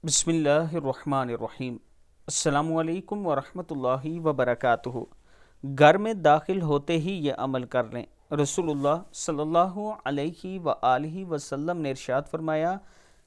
बिस्मिल्लाहिर्रहमानिर्रहीम। अस्सलामु अलैकुम वरहमतुल्लाहि वबरकातुहू। घर में दाखिल होते ही ये अमल कर लें। रसूलुल्लाह सल्लल्लाहु अलैहि व आलिहि वसल्लम ने इरशाद फरमाया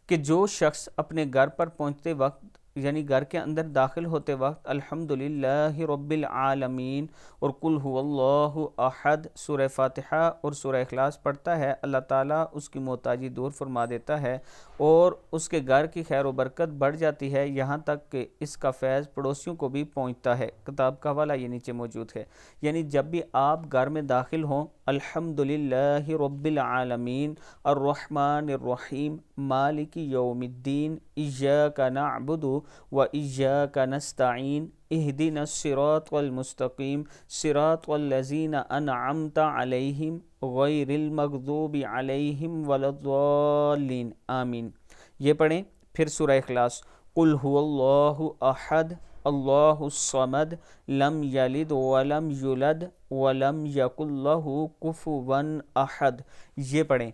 कि जो शख्स अपने घर पर पहुंचते वक्त यानी घर के अंदर दाखिल होते वक्त अल्हम्दुलिल्लाहि रब्बिल आलमीन और कुल हुवल्लाहु अहद सूरह फातिहा और सूरह इखलास पढ़ता है, अल्लाह ताला उसकी मोहताजी दूर फरमा देता है और उसके घर की खैर व बरकत बढ़ जाती है, यहाँ तक कि इसका फैज़ पड़ोसियों को भी पहुँचता है। किताब का हवाला ये नीचे मौजूद है। यानी जब भी आप घर में दाखिल हों, अल्हम्दुलिल्लाहि रब्बिल आलमीन अर्रहमानिर रहीम मालिकी यौमिद्दीन इय्याका नअबुदु व इय्याका नस्तईन इहदिनस सिरातल मुस्तकीम सिरातल लज़ीना अनअमता अलैहिम गैरिल मग़दूबि अलैहिम वलद्दाल्लीन आमीन। ये पढ़ें। फिर सूरह इखलास, कुल हुवल्लाहु अहद अल्लाहुस समद लम यलिद वलम युलद वलम यकुल लहू कुफुवन अहद, ये पढ़ें।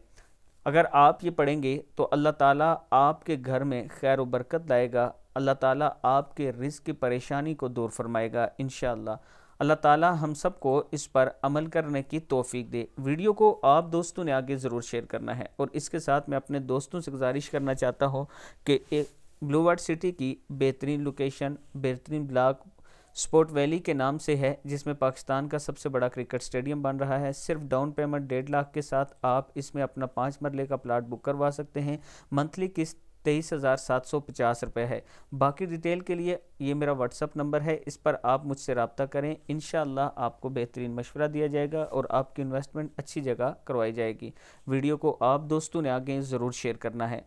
अगर आप ये पढ़ेंगे तो अल्लाह ताला आपके घर में खैर व बरकत लाएगा, अल्लाह ताला आपके रिज़्क़ की परेशानी को दूर फरमाएगा इंशाअल्लाह। अल्लाह ताला हम सब को इस पर अमल करने की तौफीक दे। वीडियो को आप दोस्तों ने आगे ज़रूर शेयर करना है और इसके साथ मैं अपने दोस्तों से गुजारिश करना चाहता हूँ कि एक ब्लू वर्ल्ड सिटी की बेहतरीन लोकेशन, बेहतरीन ब्लॉक स्पोर्ट वैली के नाम से है, जिसमें पाकिस्तान का सबसे बड़ा क्रिकेट स्टेडियम बन रहा है। सिर्फ डाउन पेमेंट 1.5 लाख के साथ आप इसमें अपना 5 मरले का प्लाट बुक करवा सकते हैं। मंथली किस्त 23,750 रुपये है। बाकी डिटेल के लिए ये मेरा व्हाट्सअप नंबर है, इस पर आप मुझसे रब्ता करें। इंशाअल्लाह आपको बेहतरीन मशवरा दिया जाएगा और आपकी इन्वेस्टमेंट अच्छी जगह करवाई जाएगी। वीडियो को आप दोस्तों ने आगे ज़रूर शेयर करना है।